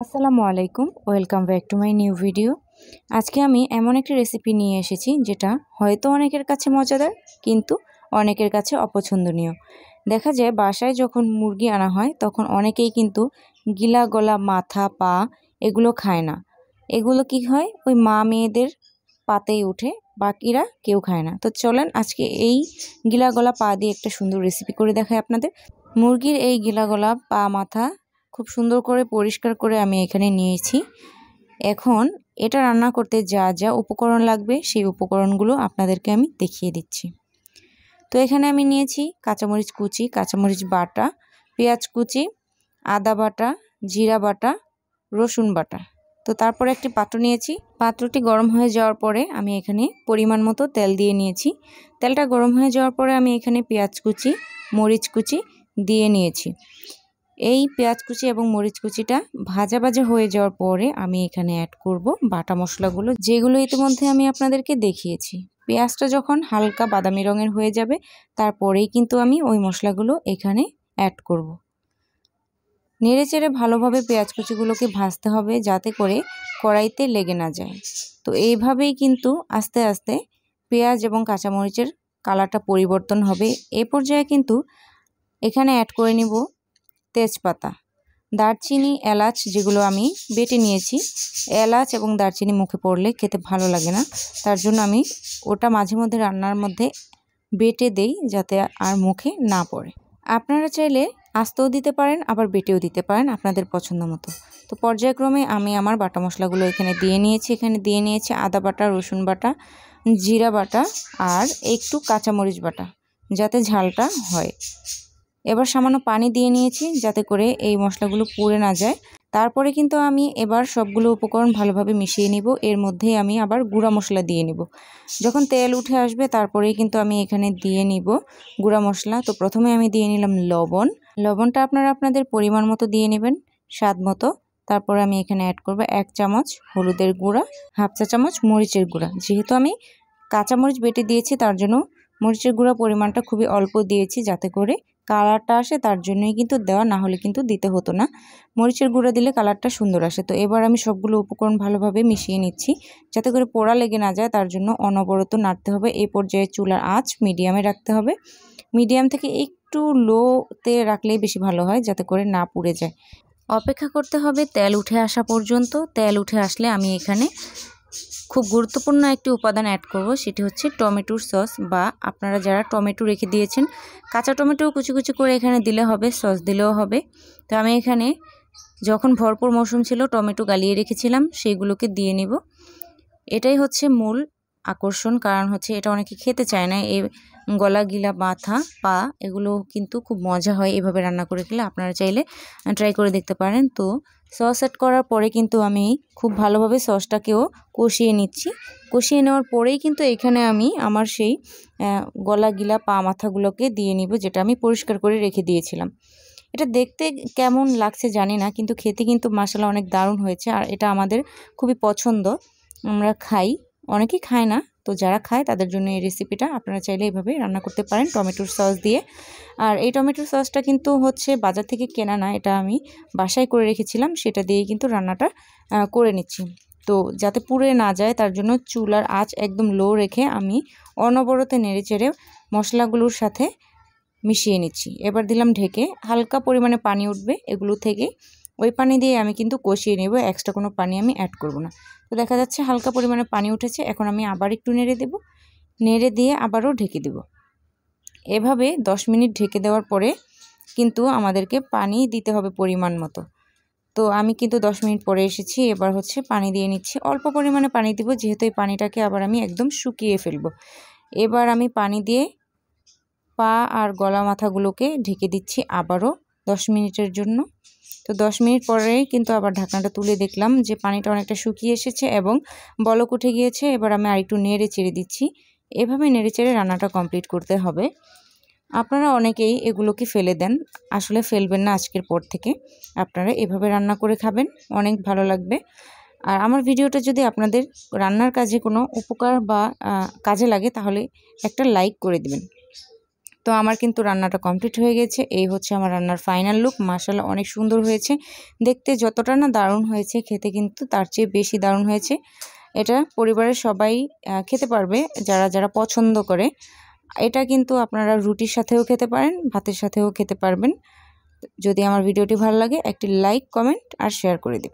আসসালামু আলাইকুম, welcome back to my new video. আজকে আমি এমন একটি রেসিপি নিয়ে এসেছি যেটা হয়তো অনেকের কাছে মজাদার, কিন্তু অনেকের কাছে অপছন্দনীয়। দেখা যায় বাসায় যখন মুরগি আনা হয় তখন অনেকেই কিন্তু গিলা গলা মাথা পা এগুলো খায় না। এগুলো কি হয়, ওই মা মেয়েদের পাতেই উঠে, বাকিরা কেউ খায় না। তো চলেন আজকে এই গিলা গলা পা দিয়ে একটা সুন্দর রেসিপি করে দেখাই আপনাদের। মুরগির এই গিলা গলা পা মাথা খুব সুন্দর করে পরিষ্কার করে আমি এখানে নিয়েছি। এখন এটা রান্না করতে যা যা উপকরণ লাগবে সেই উপকরণগুলো আপনাদেরকে আমি দেখিয়ে দিচ্ছি। তো এখানে আমি নিয়েছি কাঁচামরিচ কুচি, কাঁচামরিচ বাটা, পেঁয়াজ কুচি, আদা বাটা, জিরা বাটা, রসুন বাটা। তো তারপরে একটি পাত্র নিয়েছি। পাত্রটি গরম হয়ে যাওয়ার পরে আমি এখানে পরিমাণ মতো তেল দিয়ে নিয়েছি। তেলটা গরম হয়ে যাওয়ার পরে আমি এখানে পেঁয়াজ কুচি, মরিচ কুচি দিয়ে নিয়েছি। এই পেঁয়াজ কুচি এবং মরিচ কুচিটা ভাজা ভাজা হয়ে যাওয়ার পরে আমি এখানে অ্যাড করব বাটা মশলাগুলো, যেগুলো ইতিমধ্যে আমি আপনাদেরকে দেখিয়েছি। পেঁয়াজটা যখন হালকা বাদামি রঙের হয়ে যাবে তারপরেই কিন্তু আমি ওই মশলাগুলো এখানে অ্যাড করব। নেড়ে চেড়ে ভালোভাবে পেঁয়াজ কুচিগুলোকে ভাজতে হবে যাতে করে কড়াইতে লেগে না যায়। তো এইভাবেই কিন্তু আস্তে আস্তে পেঁয়াজ এবং কাঁচামরিচের কালারটা পরিবর্তন হবে। এই পর্যায়ে কিন্তু এখানে অ্যাড করে নিব তেজপাতা, দারচিনি, এলাচ, যেগুলো আমি বেটে নিয়েছি। এলাচ এবং দারচিনি মুখে পড়লে খেতে ভালো লাগে না, তার জন্য আমি ওটা মাঝে মধ্যে রান্নার মধ্যে বেটে দেই যাতে আর মুখে না পড়ে। আপনারা চাইলে আস্তেও দিতে পারেন, আবার বেটেও দিতে পারেন, আপনাদের পছন্দ মতো। তো পর্যায়ক্রমে আমি আমার বাটা মশলাগুলো এখানে দিয়ে নিয়েছি। এখানে দিয়ে নিয়েছি আদা বাটা, রসুন বাটা, জিরা বাটা আর একটু কাঁচামরিচ বাটা, যাতে ঝালটা হয়। এবার সামান্য পানি দিয়ে নিয়েছি যাতে করে এই মশলাগুলো পুড়ে না যায়। তারপরে কিন্তু আমি এবার সবগুলো উপকরণ ভালোভাবে মিশিয়ে নিব। এর মধ্যেই আমি আবার গুঁড়া মশলা দিয়ে নিব। যখন তেল উঠে আসবে তারপরেই কিন্তু আমি এখানে দিয়ে নিব গুঁড়া মশলা। তো প্রথমে আমি দিয়ে নিলাম লবণ। লবণটা আপনারা আপনাদের পরিমাণ মতো দিয়ে নেবেন, স্বাদ মতো। তারপরে আমি এখানে অ্যাড করব 1 চামচ হলুদের গুঁড়া, হাফ চা চামচ মরিচের গুঁড়া। যেহেতু আমি কাঁচামরিচ বেটে দিয়েছি তার জন্য মরিচের গুঁড়া পরিমাণটা খুবই অল্প দিয়েছি, যাতে করে কালারটা আসে, তার জন্যই কিন্তু দেওয়া, না হলে কিন্তু দিতে হতো না। মরিচের গুঁড়া দিলে কালারটা সুন্দর আসে। তো এবার আমি সবগুলো উপকরণ ভালোভাবে মিশিয়ে নিচ্ছি যাতে করে পোড়া লেগে না যায়, তার জন্য অনবরত নাড়তে হবে। এই পর্যায়ে চুলার আঁচ মিডিয়ামে রাখতে হবে। মিডিয়াম থেকে একটু লোতে রাখলেই বেশি ভালো হয়, যাতে করে না পুড়ে যায়। অপেক্ষা করতে হবে তেল উঠে আসা পর্যন্ত। তেল উঠে আসলে আমি এখানে খুব গুরুত্বপূর্ণ একটি উপাদান অ্যাড করব, সেটি হচ্ছে টমেটোর সস, বা আপনারা যারা টমেটো রেখে দিয়েছেন কাঁচা টমেটো কুচি কুচি করে এখানে দিলে হবে, সস দিলেও হবে। তো আমি এখানে যখন ভরপুর মৌসুম ছিল টমেটো গালিয়ে রেখেছিলাম, সেইগুলোকে দিয়ে নিব। এটাই হচ্ছে মূল আকর্ষণ, কারণ হচ্ছে এটা অনেকে খেতে চায় না। এই গলা গিলা মাথা পা এগুলো কিন্তু খুব মজা হয় এভাবে রান্না করে খেলে, আপনারা চাইলে ট্রাই করে দেখতে পারেন। তো সস অ্যাড করার পরে কিন্তু আমি খুব ভালোভাবে সসটাকেও কষিয়ে নিচ্ছি। কষিয়ে নেওয়ার পরেই কিন্তু এখানে আমি আমার সেই গলা গিলা পা মাথাগুলোকে দিয়ে নিব, যেটা আমি পরিষ্কার করে রেখে দিয়েছিলাম। এটা দেখতে কেমন লাগছে জানি না, কিন্তু খেতে কিন্তু মাশাআল্লাহ অনেক দারুণ হয়েছে। আর এটা আমাদের খুবই পছন্দ, আমরা খাই, অনেকেই খায় না। তো যারা খায় তাদের জন্য এই রেসিপিটা, আপনারা চাইলে এইভাবে রান্না করতে পারেন টমেটোর সস দিয়ে। আর এই টমেটোর সসটা কিন্তু হচ্ছে বাজার থেকে কেনা না, এটা আমি বাসায় করে রেখেছিলাম, সেটা দিয়েই কিন্তু রান্নাটা করে নিচ্ছি। তো যাতে পুড়ে না যায় তার জন্য চুলার আঁচ একদম লো রেখে আমি অনবরত নেড়ে চেড়ে মশলাগুলোর সাথে মিশিয়ে নিচ্ছি। এবার দিলাম ঢেকে, হালকা পরিমাণে পানি উঠবে এগুলো থেকে, ওই পানি দিয়ে আমি কিন্তু কষিয়ে নেব, এক্সট্রা কোনো পানি আমি অ্যাড করব না। তো দেখা যাচ্ছে হালকা পরিমাণে পানি উঠেছে, এখন আমি আবার একটু নেড়ে দেব, নেড়ে দিয়ে আবারও ঢেকে দেব। এভাবে 10 মিনিট ঢেকে দেওয়ার পরে কিন্তু আমাদেরকে পানি দিতে হবে পরিমাণ মতো। তো আমি কিন্তু 10 মিনিট পরে এসেছি, এবার হচ্ছে পানি দিয়ে নিচ্ছি। অল্প পরিমাণে পানি দিব, যেহেতু এই পানিটাকে আবার আমি একদম শুকিয়ে ফেলবো। এবার আমি পানি দিয়ে পা আর গলা মাথাগুলোকে ঢেকে দিচ্ছি আবারও 10 মিনিটের জন্য। তো 10 মিনিট পরেই কিন্তু আবার ঢাকনাটা তুলে দেখলাম যে পানিটা অনেকটা শুকিয়ে এসেছে এবং বলক উঠে গিয়েছে। এবার আমি আরেকটু নেড়ে চেড়ে দিচ্ছি। এভাবে নেড়ে চেড়ে রান্নাটা কমপ্লিট করতে হবে। আপনারা অনেকেই এগুলোকে ফেলে দেন, আসলে ফেলবেন না আজকের পর থেকে। আপনারা এভাবে রান্না করে খাবেন, অনেক ভালো লাগবে। আর আমার ভিডিওটা যদি আপনাদের রান্নার কাজে কোনো উপকার বা কাজে লাগে তাহলে একটা লাইক করে দিবেন। তো আমার কিন্তু রান্নাটা কমপ্লিট হয়ে গেছে। এই হচ্ছে আমার রান্নার ফাইনাল লুক। মাশাআল্লাহ অনেক সুন্দর হয়েছে দেখতে, যতটা না দারুণ হয়েছে খেতে কিন্তু তার চেয়ে বেশি দারুণ হয়েছে। এটা পরিবারের সবাই খেতে পারবে যারা যারা পছন্দ করে। এটা কিন্তু আপনারা রুটির সাথেও খেতে পারেন, ভাতের সাথেও খেতে পারবেন। যদি আমার ভিডিওটি ভালো লাগে একটি লাইক, কমেন্ট আর শেয়ার করে দিন।